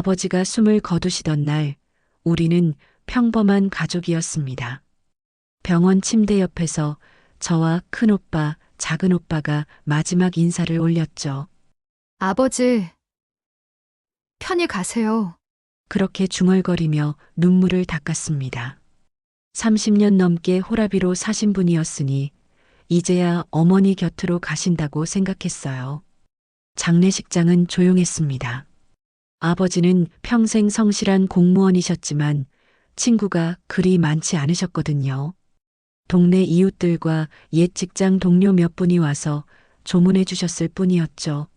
아버지가 숨을 거두시던 날, 우리는 평범한 가족이었습니다. 병원 침대 옆에서 저와 큰오빠, 작은오빠가 마지막 인사를 올렸죠. 아버지, 편히 가세요. 그렇게 중얼거리며 눈물을 닦았습니다. 30년 넘게 호라비로 사신 분이었으니 이제야 어머니 곁으로 가신다고 생각했어요. 장례식장은 조용했습니다. 아버지는 평생 성실한 공무원이셨지만 친구가 그리 많지 않으셨거든요. 동네 이웃들과 옛 직장 동료 몇 분이 와서 조문해 주셨을 뿐이었죠.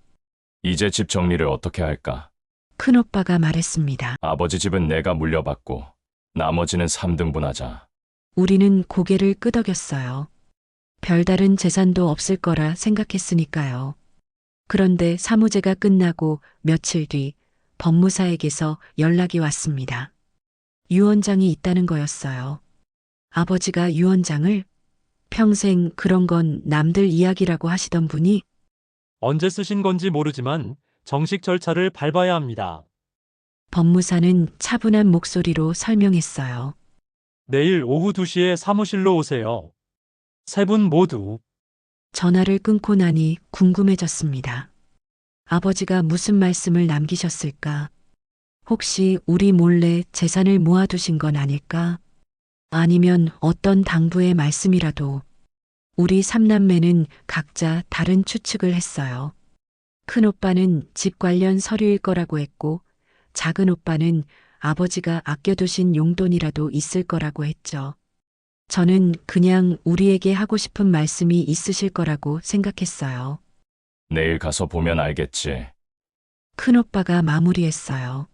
이제 집 정리를 어떻게 할까? 큰오빠가 말했습니다. 아버지 집은 내가 물려받고 나머지는 3등분하자. 우리는 고개를 끄덕였어요. 별다른 재산도 없을 거라 생각했으니까요. 그런데 사무제가 끝나고 며칠 뒤 법무사에게서 연락이 왔습니다. 유언장이 있다는 거였어요. 아버지가 유언장을 평생 그런 건 남들 이야기라고 하시던 분이 언제 쓰신 건지 모르지만 정식 절차를 밟아야 합니다. 법무사는 차분한 목소리로 설명했어요. 내일 오후 2시에 사무실로 오세요. 세 분 모두. 전화를 끊고 나니 궁금해졌습니다. 아버지가 무슨 말씀을 남기셨을까? 혹시 우리 몰래 재산을 모아두신 건 아닐까? 아니면 어떤 당부의 말씀이라도. 우리 삼남매는 각자 다른 추측을 했어요. 큰오빠는 집 관련 서류일 거라고 했고, 작은오빠는 아버지가 아껴두신 용돈이라도 있을 거라고 했죠. 저는 그냥 우리에게 하고 싶은 말씀이 있으실 거라고 생각했어요. 내일 가서 보면 알겠지. 큰오빠가 마무리했어요.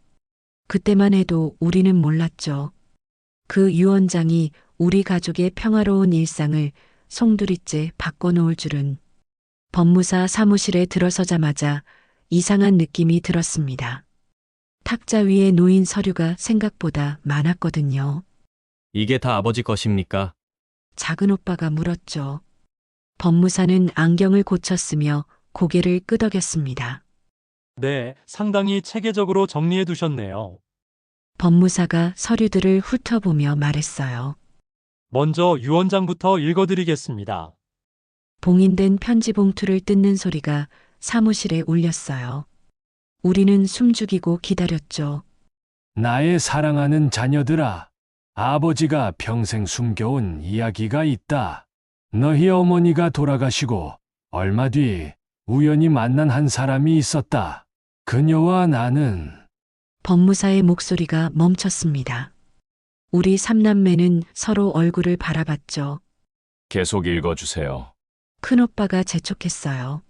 그때만 해도 우리는 몰랐죠. 그 유언장이 우리 가족의 평화로운 일상을 송두리째 바꿔놓을 줄은. 법무사 사무실에 들어서자마자 이상한 느낌이 들었습니다. 탁자 위에 놓인 서류가 생각보다 많았거든요. 이게 다 아버지 것입니까? 작은오빠가 물었죠. 법무사는 안경을 고쳤으며 고개를 끄덕였습니다. 네, 상당히 체계적으로 정리해 두셨네요. 법무사가 서류들을 훑어보며 말했어요. 먼저 유언장부터 읽어드리겠습니다. 봉인된 편지 봉투를 뜯는 소리가 사무실에 울렸어요. 우리는 숨죽이고 기다렸죠. 나의 사랑하는 자녀들아, 아버지가 평생 숨겨온 이야기가 있다. 너희 어머니가 돌아가시고 얼마 뒤 우연히 만난 한 사람이 있었다. 그녀와 나는 법무사의 목소리가 멈췄습니다. 우리 삼남매는 서로 얼굴을 바라봤죠. 계속 읽어주세요. 큰오빠가 재촉했어요.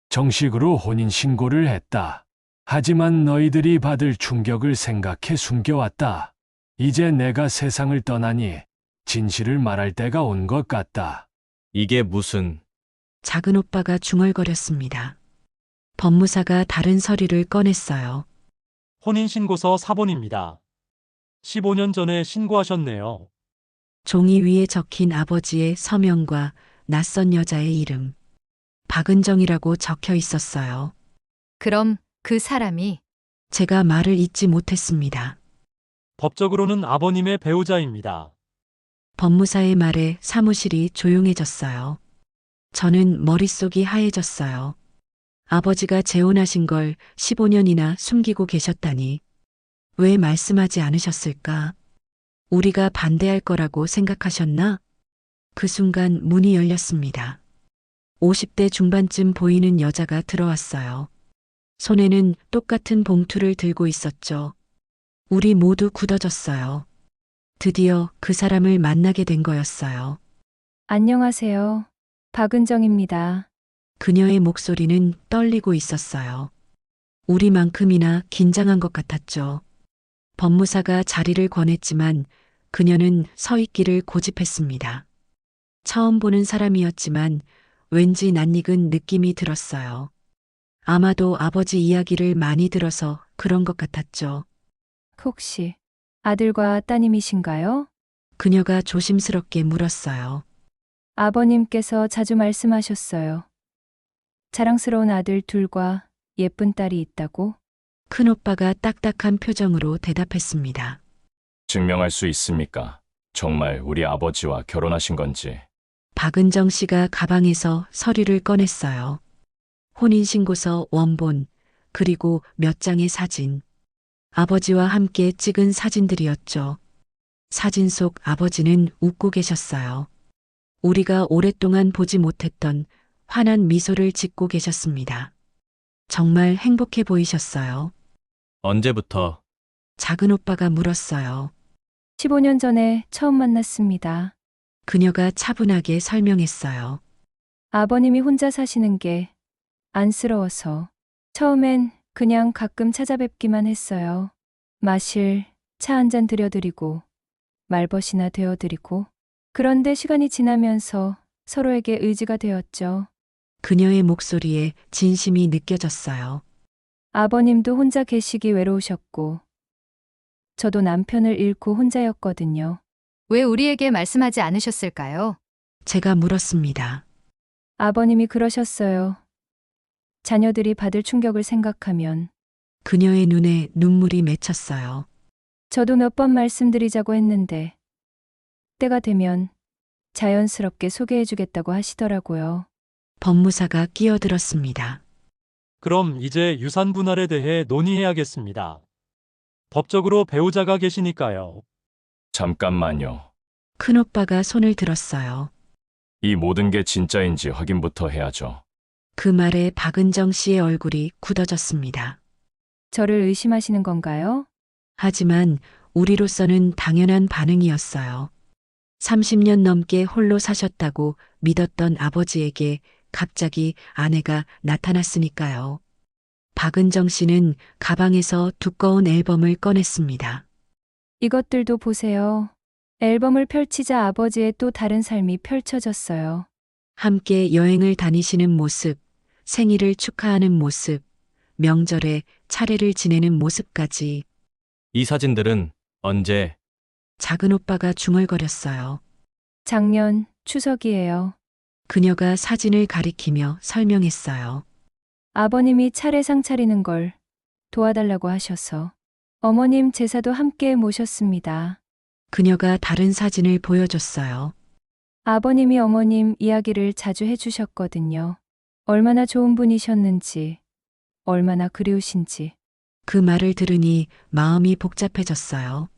정식으로 혼인신고를 했다. 하지만 너희들이 받을 충격을 생각해 숨겨왔다. 이제 내가 세상을 떠나니 진실을 말할 때가 온 것 같다. 이게 무슨... 작은오빠가 중얼거렸습니다. 법무사가 다른 서류를 꺼냈어요. 혼인신고서 사본입니다. 15년 전에 신고하셨네요. 종이 위에 적힌 아버지의 서명과 낯선 여자의 이름. 박은정이라고 적혀 있었어요. 그럼 그 사람이 제가 말을 잇지 못했습니다. 법적으로는 아버님의 배우자입니다. 법무사의 말에 사무실이 조용해졌어요. 저는 머릿속이 하얘졌어요. 아버지가 재혼하신 걸 15년이나 숨기고 계셨다니. 왜 말씀하지 않으셨을까? 우리가 반대할 거라고 생각하셨나? 그 순간 문이 열렸습니다. 50대 중반쯤 보이는 여자가 들어왔어요. 손에는 똑같은 봉투를 들고 있었죠. 우리 모두 굳어졌어요. 드디어 그 사람을 만나게 된 거였어요. 안녕하세요. 박은정입니다. 그녀의 목소리는 떨리고 있었어요. 우리만큼이나 긴장한 것 같았죠. 법무사가 자리를 권했지만 그녀는 서 있기를 고집했습니다. 처음 보는 사람이었지만 왠지 낯익은 느낌이 들었어요. 아마도 아버지 이야기를 많이 들어서 그런 것 같았죠. 혹시 아들과 따님이신가요? 그녀가 조심스럽게 물었어요. 아버님께서 자주 말씀하셨어요. 자랑스러운 아들 둘과 예쁜 딸이 있다고. 큰오빠가 딱딱한 표정으로 대답했습니다. 증명할 수 있습니까? 정말 우리 아버지와 결혼하신 건지. 박은정 씨가 가방에서 서류를 꺼냈어요. 혼인신고서 원본, 그리고 몇 장의 사진. 아버지와 함께 찍은 사진들이었죠. 사진 속 아버지는 웃고 계셨어요. 우리가 오랫동안 보지 못했던 환한 미소를 짓고 계셨습니다. 정말 행복해 보이셨어요. 언제부터? 작은 오빠가 물었어요. 15년 전에 처음 만났습니다. 그녀가 차분하게 설명했어요. 아버님이 혼자 사시는 게 안쓰러워서 처음엔 그냥 가끔 찾아뵙기만 했어요. 마실 차 한 잔 드려드리고 말벗이나 되어드리고 그런데 시간이 지나면서 서로에게 의지가 되었죠. 그녀의 목소리에 진심이 느껴졌어요. 아버님도 혼자 계시기 외로우셨고 저도 남편을 잃고 혼자였거든요. 왜 우리에게 말씀하지 않으셨을까요? 제가 물었습니다. 아버님이 그러셨어요. 자녀들이 받을 충격을 생각하면. 그녀의 눈에 눈물이 맺혔어요. 저도 몇 번 말씀드리자고 했는데 때가 되면 자연스럽게 소개해주겠다고 하시더라고요. 법무사가 끼어들었습니다. 그럼 이제 유산 분할에 대해 논의해야겠습니다. 법적으로 배우자가 계시니까요. 잠깐만요. 큰오빠가 손을 들었어요. 이 모든 게 진짜인지 확인부터 해야죠. 그 말에 박은정 씨의 얼굴이 굳어졌습니다. 저를 의심하시는 건가요? 하지만 우리로서는 당연한 반응이었어요. 30년 넘게 홀로 사셨다고 믿었던 아버지에게 갑자기 아내가 나타났으니까요. 박은정 씨는 가방에서 두꺼운 앨범을 꺼냈습니다. 이것들도 보세요. 앨범을 펼치자 아버지의 또 다른 삶이 펼쳐졌어요. 함께 여행을 다니시는 모습, 생일을 축하하는 모습, 명절에 차례를 지내는 모습까지. 이 사진들은 언제? 작은 오빠가 중얼거렸어요. 작년 추석이에요. 그녀가 사진을 가리키며 설명했어요. 아버님이 차례상 차리는 걸 도와달라고 하셔서 어머님 제사도 함께 모셨습니다. 그녀가 다른 사진을 보여줬어요. 아버님이 어머님 이야기를 자주 해주셨거든요. 얼마나 좋은 분이셨는지, 얼마나 그리우신지. 그 말을 들으니 마음이 복잡해졌어요.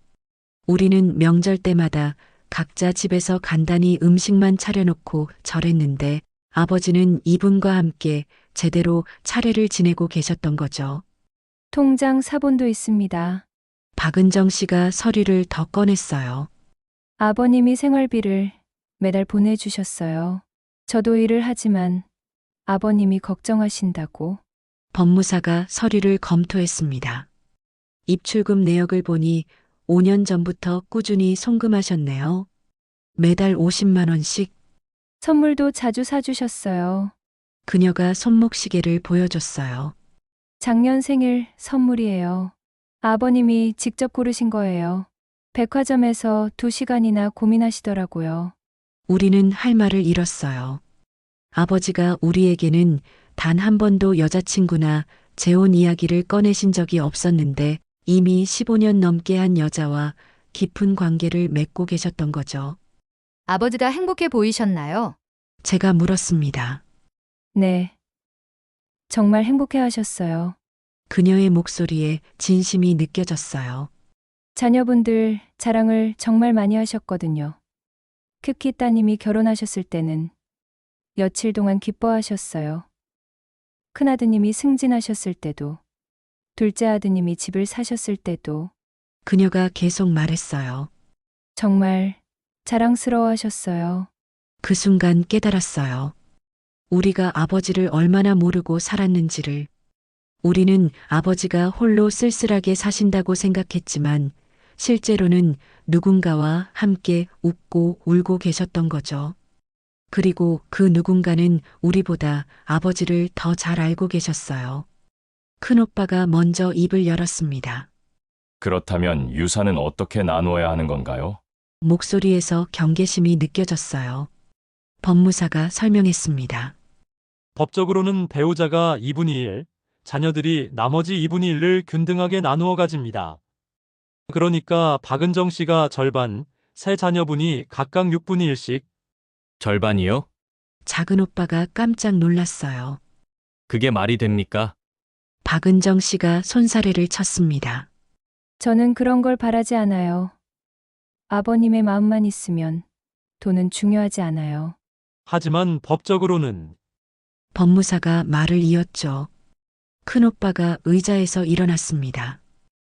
우리는 명절 때마다 각자 집에서 간단히 음식만 차려놓고 절했는데 아버지는 이분과 함께 제대로 차례를 지내고 계셨던 거죠. 통장 사본도 있습니다. 박은정 씨가 서류를 더 꺼냈어요. 아버님이 생활비를 매달 보내주셨어요. 저도 일을 하지만 아버님이 걱정하신다고. 법무사가 서류를 검토했습니다. 입출금 내역을 보니 5년 전부터 꾸준히 송금하셨네요. 매달 50만 원씩. 선물도 자주 사주셨어요. 그녀가 손목시계를 보여줬어요. 작년 생일 선물이에요. 아버님이 직접 고르신 거예요. 백화점에서 2시간이나 고민하시더라고요. 우리는 할 말을 잃었어요. 아버지가 우리에게는 단 한 번도 여자친구나 재혼 이야기를 꺼내신 적이 없었는데 이미 15년 넘게 한 여자와 깊은 관계를 맺고 계셨던 거죠. 아버지가 행복해 보이셨나요? 제가 물었습니다. 네. 정말 행복해 하셨어요. 그녀의 목소리에 진심이 느껴졌어요. 자녀분들 자랑을 정말 많이 하셨거든요. 특히 따님이 결혼하셨을 때는 며칠 동안 기뻐하셨어요. 큰아드님이 승진하셨을 때도, 둘째 아드님이 집을 사셨을 때도 그녀가 계속 말했어요. 정말 자랑스러워 하셨어요. 그 순간 깨달았어요. 우리가 아버지를 얼마나 모르고 살았는지를. 우리는 아버지가 홀로 쓸쓸하게 사신다고 생각했지만 실제로는 누군가와 함께 웃고 울고 계셨던 거죠. 그리고 그 누군가는 우리보다 아버지를 더 잘 알고 계셨어요. 큰오빠가 먼저 입을 열었습니다. 그렇다면 유산은 어떻게 나누어야 하는 건가요? 목소리에서 경계심이 느껴졌어요. 법무사가 설명했습니다. 법적으로는 배우자가 2분의 1, 자녀들이 나머지 2분의 1을 균등하게 나누어 가집니다. 그러니까 박은정 씨가 절반, 세 자녀분이 각각 6분의 1씩. 절반이요? 작은 오빠가 깜짝 놀랐어요. 그게 말이 됩니까? 박은정 씨가 손사래를 쳤습니다. 저는 그런 걸 바라지 않아요. 아버님의 마음만 있으면 돈은 중요하지 않아요. 하지만 법적으로는 법무사가 말을 이었죠. 큰오빠가 의자에서 일어났습니다.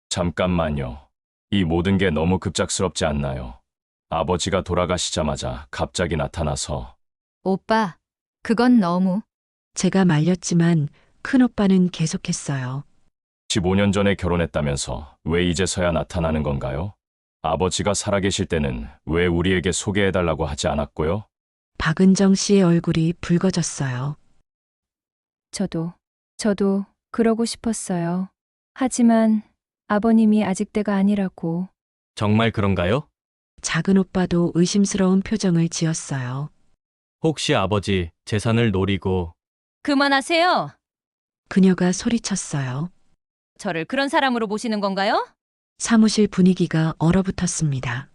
잠깐만요. 이 모든 게 너무 급작스럽지 않나요? 아버지가 돌아가시자마자 갑자기 나타나서 오빠, 그건 너무. 제가 말렸지만 큰오빠는 계속했어요. 15년 전에 결혼했다면서 왜 이제서야 나타나는 건가요? 아버지가 살아계실 때는 왜 우리에게 소개해달라고 하지 않았고요? 박은정 씨의 얼굴이 붉어졌어요. 저도 그러고 싶었어요. 하지만 아버님이 아직 때가 아니라고. 정말 그런가요? 작은 오빠도 의심스러운 표정을 지었어요. 혹시 아버지 재산을 노리고 그만하세요. 그녀가 소리쳤어요. 저를 그런 사람으로 보시는 건가요? 사무실 분위기가 얼어붙었습니다.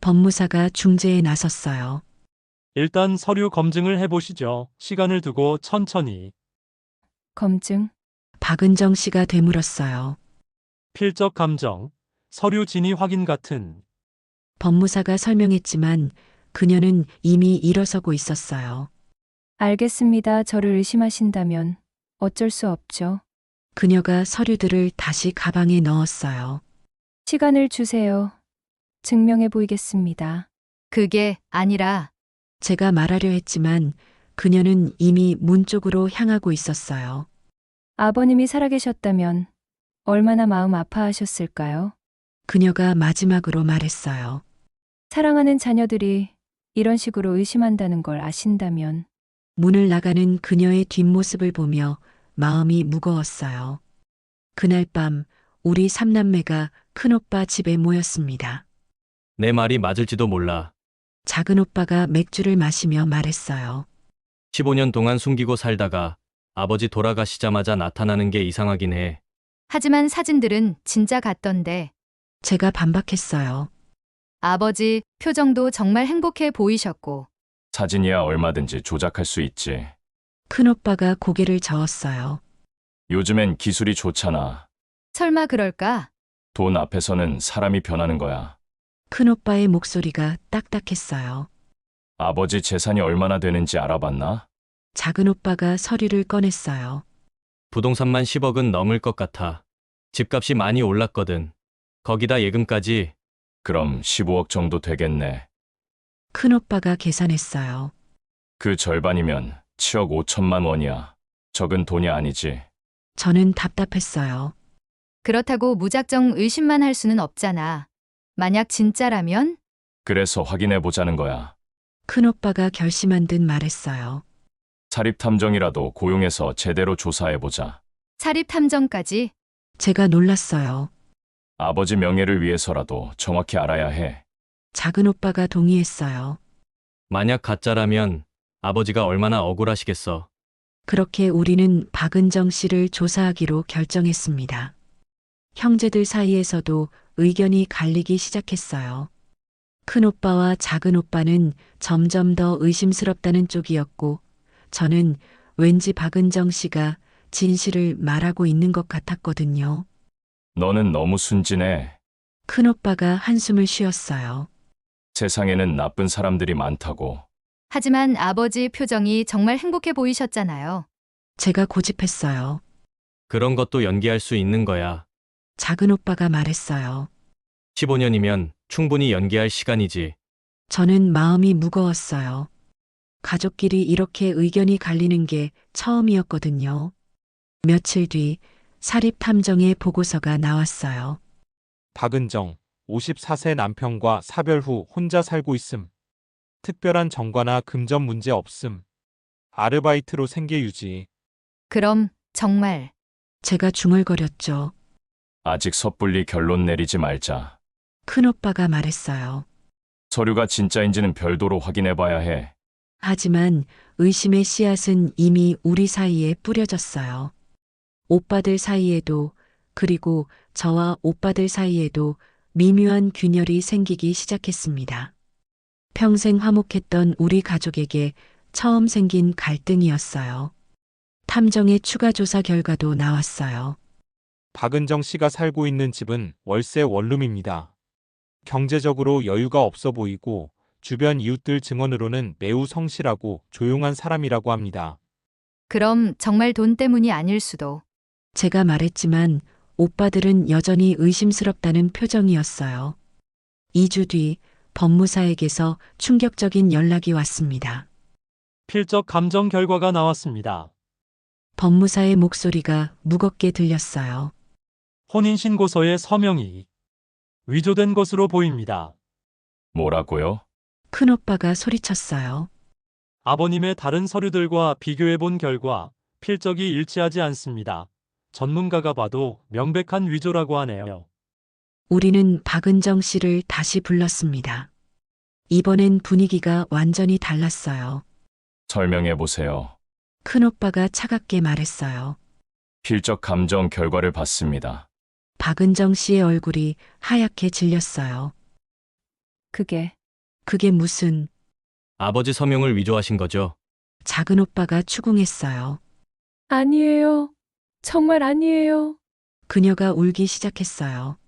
법무사가 중재에 나섰어요. 일단 서류 검증을 해보시죠. 시간을 두고 천천히. 검증? 박은정 씨가 되물었어요. 필적 감정, 서류 진위 확인 같은. 법무사가 설명했지만 그녀는 이미 일어서고 있었어요. 알겠습니다. 저를 의심하신다면 어쩔 수 없죠. 그녀가 서류들을 다시 가방에 넣었어요. 시간을 주세요. 증명해 보이겠습니다. 그게 아니라 제가 말하려 했지만 그녀는 이미 문 쪽으로 향하고 있었어요. 아버님이 살아계셨다면 얼마나 마음 아파하셨을까요? 그녀가 마지막으로 말했어요. 사랑하는 자녀들이 이런 식으로 의심한다는 걸 아신다면 문을 나가는 그녀의 뒷모습을 보며 마음이 무거웠어요. 그날 밤 우리 삼남매가 큰오빠 집에 모였습니다. 내 말이 맞을지도 몰라. 작은 오빠가 맥주를 마시며 말했어요. 15년 동안 숨기고 살다가 아버지 돌아가시자마자 나타나는 게 이상하긴 해. 하지만 사진들은 진짜 같던데. 제가 반박했어요. 아버지 표정도 정말 행복해 보이셨고. 사진이야 얼마든지 조작할 수 있지. 큰오빠가 고개를 저었어요. 요즘엔 기술이 좋잖아. 설마 그럴까? 돈 앞에서는 사람이 변하는 거야. 큰오빠의 목소리가 딱딱했어요. 아버지 재산이 얼마나 되는지 알아봤나? 작은 오빠가 서류를 꺼냈어요. 부동산만 10억은 넘을 것 같아. 집값이 많이 올랐거든. 거기다 예금까지. 그럼 15억 정도 되겠네. 큰오빠가 계산했어요. 그 절반이면 7억 5천만 원이야. 적은 돈이 아니지. 저는 답답했어요. 그렇다고 무작정 의심만 할 수는 없잖아. 만약 진짜라면? 그래서 확인해 보자는 거야. 큰오빠가 결심한 듯 말했어요. 사립탐정이라도 고용해서 제대로 조사해 보자. 사립 탐정까지? 제가 놀랐어요. 아버지 명예를 위해서라도 정확히 알아야 해. 작은 오빠가 동의했어요. 만약 가짜라면 아버지가 얼마나 억울하시겠어. 그렇게 우리는 박은정 씨를 조사하기로 결정했습니다. 형제들 사이에서도 의견이 갈리기 시작했어요. 큰 오빠와 작은 오빠는 점점 더 의심스럽다는 쪽이었고, 저는 왠지 박은정 씨가 진실을 말하고 있는 것 같았거든요. 너는 너무 순진해. 큰 오빠가 한숨을 쉬었어요. 세상에는 나쁜 사람들이 많다고. 하지만 아버지 표정이 정말 행복해 보이셨잖아요. 제가 고집했어요. 그런 것도 연기할 수 있는 거야. 작은 오빠가 말했어요. 15년이면 충분히 연기할 시간이지. 저는 마음이 무거웠어요. 가족끼리 이렇게 의견이 갈리는 게 처음이었거든요. 며칠 뒤 사립탐정의 보고서가 나왔어요. 박은정, 54세 남편과 사별 후 혼자 살고 있음. 특별한 정과나 금전 문제 없음. 아르바이트로 생계 유지. 그럼 정말 제가 중얼거렸죠. 아직 섣불리 결론 내리지 말자. 큰 오빠가 말했어요. 서류가 진짜인지는 별도로 확인해 봐야 해. 하지만 의심의 씨앗은 이미 우리 사이에 뿌려졌어요. 오빠들 사이에도, 그리고 저와 오빠들 사이에도 미묘한 균열이 생기기 시작했습니다. 평생 화목했던 우리 가족에게 처음 생긴 갈등이었어요. 탐정의 추가 조사 결과도 나왔어요. 박은정 씨가 살고 있는 집은 월세 원룸입니다. 경제적으로 여유가 없어 보이고 주변 이웃들 증언으로는 매우 성실하고 조용한 사람이라고 합니다. 그럼 정말 돈 때문이 아닐 수도. 제가 말했지만 오빠들은 여전히 의심스럽다는 표정이었어요. 2주 뒤 법무사에게서 충격적인 연락이 왔습니다. 필적 감정 결과가 나왔습니다. 법무사의 목소리가 무겁게 들렸어요. 혼인신고서의 서명이 위조된 것으로 보입니다. 뭐라고요? 큰오빠가 소리쳤어요. 아버님의 다른 서류들과 비교해 본 결과 필적이 일치하지 않습니다. 전문가가 봐도 명백한 위조라고 하네요. 우리는 박은정 씨를 다시 불렀습니다. 이번엔 분위기가 완전히 달랐어요. 설명해 보세요. 큰오빠가 차갑게 말했어요. 필적 감정 결과를 봤습니다. 박은정 씨의 얼굴이 하얗게 질렸어요. 그게 무슨, 아버지 서명을 위조하신 거죠? 작은 오빠가 추궁했어요. 아니에요. 정말 아니에요. 그녀가 울기 시작했어요.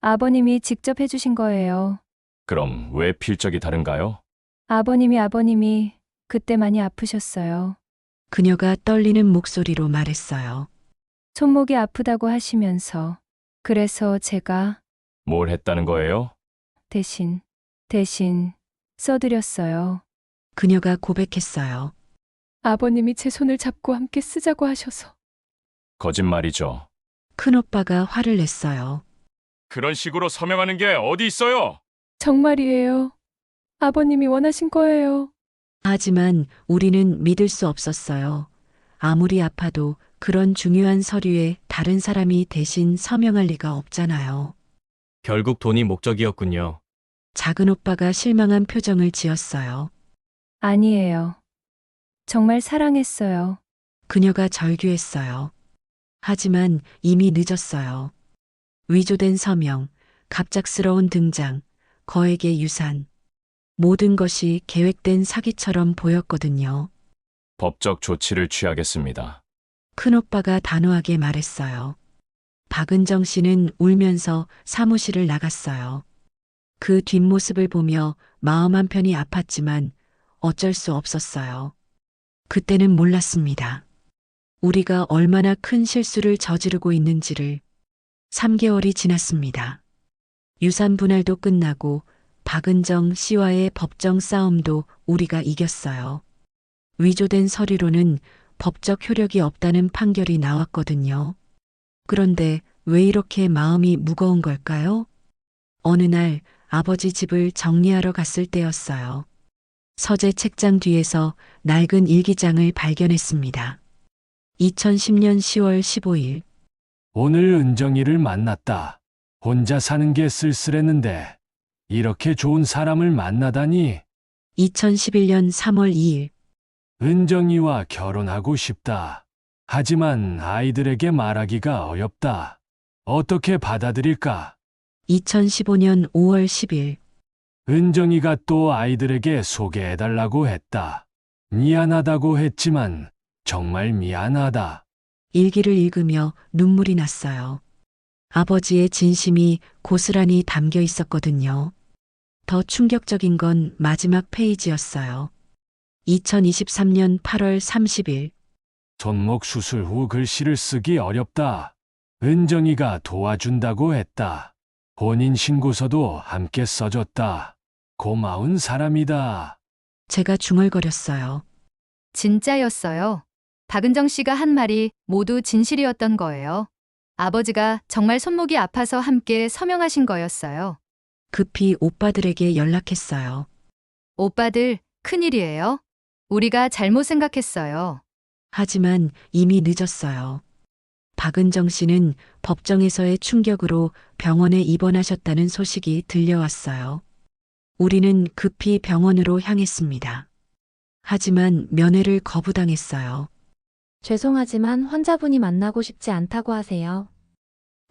아버님이 직접 해주신 거예요. 그럼 왜 필적이 다른가요? 아버님이 그때 많이 아프셨어요. 그녀가 떨리는 목소리로 말했어요. 손목이 아프다고 하시면서. 그래서 제가 뭘 했다는 거예요? 대신 써드렸어요. 그녀가 고백했어요. 아버님이 제 손을 잡고 함께 쓰자고 하셔서. 거짓말이죠. 큰오빠가 화를 냈어요. 그런 식으로 서명하는 게 어디 있어요? 정말이에요. 아버님이 원하신 거예요. 하지만 우리는 믿을 수 없었어요. 아무리 아파도 그런 중요한 서류에 다른 사람이 대신 서명할 리가 없잖아요. 결국 돈이 목적이었군요. 작은 오빠가 실망한 표정을 지었어요. 아니에요. 정말 사랑했어요. 그녀가 절규했어요. 하지만 이미 늦었어요. 위조된 서명, 갑작스러운 등장, 거액의 유산. 모든 것이 계획된 사기처럼 보였거든요. 법적 조치를 취하겠습니다. 큰오빠가 단호하게 말했어요. 박은정 씨는 울면서 사무실을 나갔어요. 그 뒷모습을 보며 마음 한편이 아팠지만 어쩔 수 없었어요. 그때는 몰랐습니다. 우리가 얼마나 큰 실수를 저지르고 있는지를. 3개월이 지났습니다. 유산 분할도 끝나고 박은정 씨와의 법정 싸움도 우리가 이겼어요. 위조된 서류로는 법적 효력이 없다는 판결이 나왔거든요. 그런데 왜 이렇게 마음이 무거운 걸까요? 어느 날 아버지 집을 정리하러 갔을 때였어요. 서재 책장 뒤에서 낡은 일기장을 발견했습니다. 2010년 10월 15일. 오늘 은정이를 만났다. 혼자 사는 게 쓸쓸했는데 이렇게 좋은 사람을 만나다니. 2011년 3월 2일. 은정이와 결혼하고 싶다. 하지만 아이들에게 말하기가 어렵다. 어떻게 받아들일까? 2015년 5월 10일. 은정이가 또 아이들에게 소개해달라고 했다. 미안하다고 했지만 정말 미안하다. 일기를 읽으며 눈물이 났어요. 아버지의 진심이 고스란히 담겨 있었거든요. 더 충격적인 건 마지막 페이지였어요. 2023년 8월 30일. 손목 수술 후 글씨를 쓰기 어렵다. 은정이가 도와준다고 했다. 혼인신고서도 함께 써줬다. 고마운 사람이다. 제가 중얼거렸어요. 진짜였어요. 박은정 씨가 한 말이 모두 진실이었던 거예요. 아버지가 정말 손목이 아파서 함께 서명하신 거였어요. 급히 오빠들에게 연락했어요. 오빠들, 큰일이에요. 우리가 잘못 생각했어요. 하지만 이미 늦었어요. 박은정 씨는 법정에서의 충격으로 병원에 입원하셨다는 소식이 들려왔어요. 우리는 급히 병원으로 향했습니다. 하지만 면회를 거부당했어요. 죄송하지만 환자분이 만나고 싶지 않다고 하세요.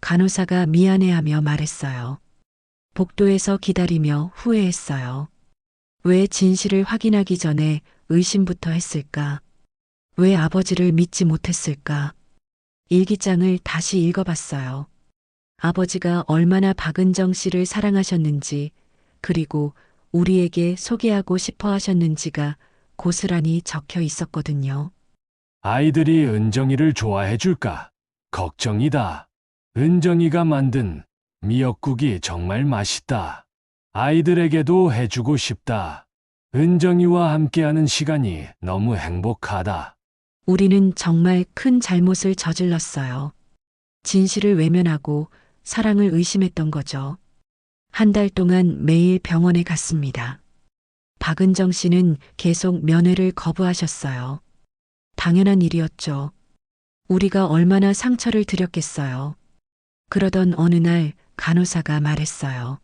간호사가 미안해하며 말했어요. 복도에서 기다리며 후회했어요. 왜 진실을 확인하기 전에 의심부터 했을까? 왜 아버지를 믿지 못했을까? 일기장을 다시 읽어봤어요. 아버지가 얼마나 박은정 씨를 사랑하셨는지, 그리고 우리에게 소개하고 싶어 하셨는지가 고스란히 적혀 있었거든요. 아이들이 은정이를 좋아해 줄까? 걱정이다. 은정이가 만든 미역국이 정말 맛있다. 아이들에게도 해주고 싶다. 은정이와 함께하는 시간이 너무 행복하다. 우리는 정말 큰 잘못을 저질렀어요. 진실을 외면하고 사랑을 의심했던 거죠. 한 달 동안 매일 병원에 갔습니다. 박은정 씨는 계속 면회를 거부하셨어요. 당연한 일이었죠. 우리가 얼마나 상처를 드렸겠어요. 그러던 어느 날 간호사가 말했어요.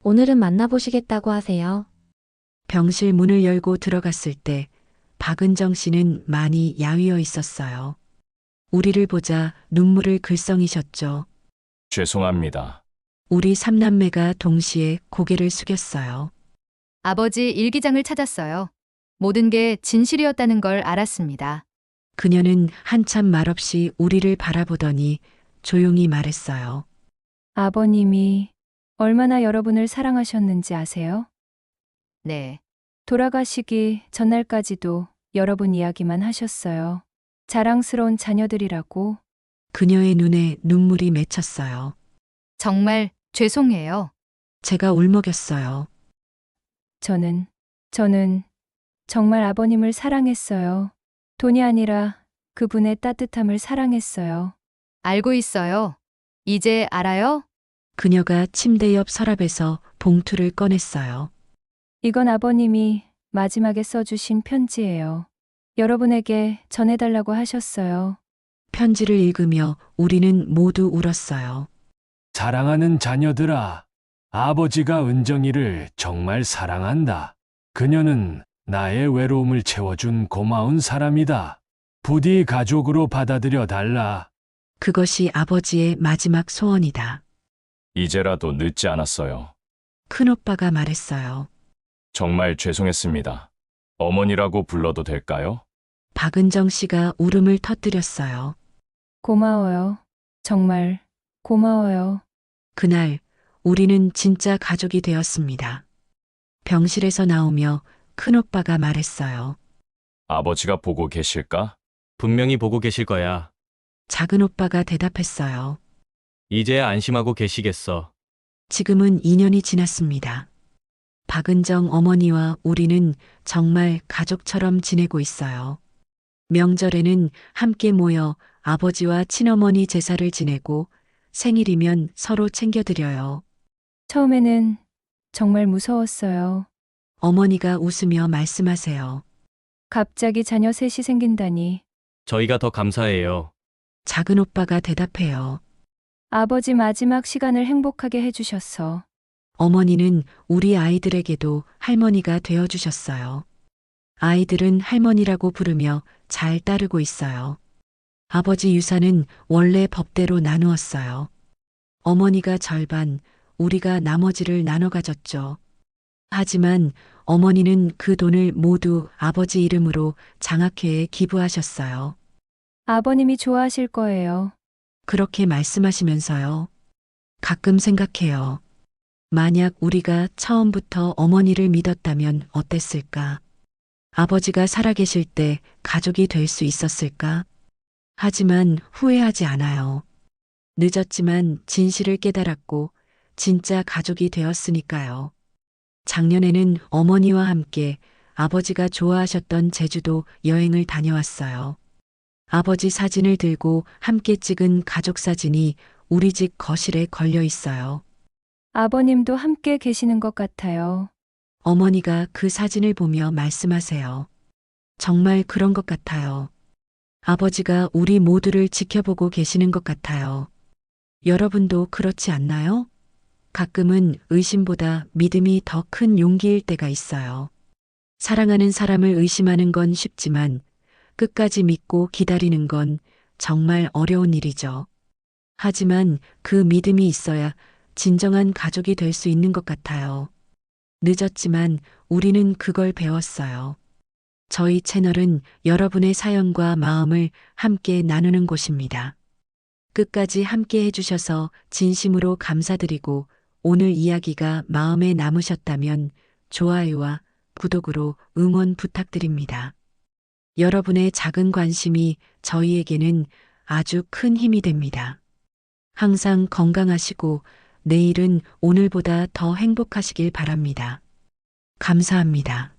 오늘은 만나보시겠다고 하세요. 병실 문을 열고 들어갔을 때 박은정 씨는 많이 야위어 있었어요. 우리를 보자 눈물을 글썽이셨죠. 죄송합니다. 우리 삼남매가 동시에 고개를 숙였어요. 아버지 일기장을 찾았어요. 모든 게 진실이었다는 걸 알았습니다. 그녀는 한참 말없이 우리를 바라보더니 조용히 말했어요. 아버님이 얼마나 여러분을 사랑하셨는지 아세요? 네. 돌아가시기 전날까지도 여러분 이야기만 하셨어요. 자랑스러운 자녀들이라고. 그녀의 눈에 눈물이 맺혔어요. 정말 죄송해요. 제가 울먹였어요. 저는 정말 아버님을 사랑했어요. 돈이 아니라 그분의 따뜻함을 사랑했어요. 알고 있어요. 이제 알아요? 그녀가 침대 옆 서랍에서 봉투를 꺼냈어요. 이건 아버님이 마지막에 써주신 편지예요. 여러분에게 전해달라고 하셨어요. 편지를 읽으며 우리는 모두 울었어요. 사랑하는 자녀들아, 아버지가 은정이를 정말 사랑한다. 그녀는 나의 외로움을 채워준 고마운 사람이다. 부디 가족으로 받아들여 달라. 그것이 아버지의 마지막 소원이다. 이제라도 늦지 않았어요. 큰오빠가 말했어요. 정말 죄송했습니다. 어머니라고 불러도 될까요? 박은정 씨가 울음을 터뜨렸어요. 고마워요. 정말 고마워요. 그날 우리는 진짜 가족이 되었습니다. 병실에서 나오며 큰오빠가 말했어요. 아버지가 보고 계실까? 분명히 보고 계실 거야. 작은오빠가 대답했어요. 이제야 안심하고 계시겠어. 지금은 2년이 지났습니다. 박은정 어머니와 우리는 정말 가족처럼 지내고 있어요. 명절에는 함께 모여 아버지와 친어머니 제사를 지내고 생일이면 서로 챙겨드려요. 처음에는 정말 무서웠어요. 어머니가 웃으며 말씀하세요. 갑자기 자녀 셋이 생긴다니. 저희가 더 감사해요. 작은오빠가 대답해요. 아버지 마지막 시간을 행복하게 해주셔서. 어머니는 우리 아이들에게도 할머니가 되어주셨어요. 아이들은 할머니라고 부르며 잘 따르고 있어요. 아버지 유산은 원래 법대로 나누었어요. 어머니가 절반, 우리가 나머지를 나눠 가졌죠. 하지만 어머니는 그 돈을 모두 아버지 이름으로 장학회에 기부하셨어요. 아버님이 좋아하실 거예요. 그렇게 말씀하시면서요. 가끔 생각해요. 만약 우리가 처음부터 어머니를 믿었다면 어땠을까? 아버지가 살아계실 때 가족이 될 수 있었을까? 하지만 후회하지 않아요. 늦었지만 진실을 깨달았고 진짜 가족이 되었으니까요. 작년에는 어머니와 함께 아버지가 좋아하셨던 제주도 여행을 다녀왔어요. 아버지 사진을 들고 함께 찍은 가족 사진이 우리 집 거실에 걸려 있어요. 아버님도 함께 계시는 것 같아요. 어머니가 그 사진을 보며 말씀하세요. 정말 그런 것 같아요. 아버지가 우리 모두를 지켜보고 계시는 것 같아요. 여러분도 그렇지 않나요? 가끔은 의심보다 믿음이 더 큰 용기일 때가 있어요. 사랑하는 사람을 의심하는 건 쉽지만 끝까지 믿고 기다리는 건 정말 어려운 일이죠. 하지만 그 믿음이 있어야 진정한 가족이 될 수 있는 것 같아요. 늦었지만 우리는 그걸 배웠어요. 저희 채널은 여러분의 사연과 마음을 함께 나누는 곳입니다. 끝까지 함께 해주셔서 진심으로 감사드리고 오늘 이야기가 마음에 남으셨다면 좋아요와 구독으로 응원 부탁드립니다. 여러분의 작은 관심이 저희에게는 아주 큰 힘이 됩니다. 항상 건강하시고 내일은 오늘보다 더 행복하시길 바랍니다. 감사합니다.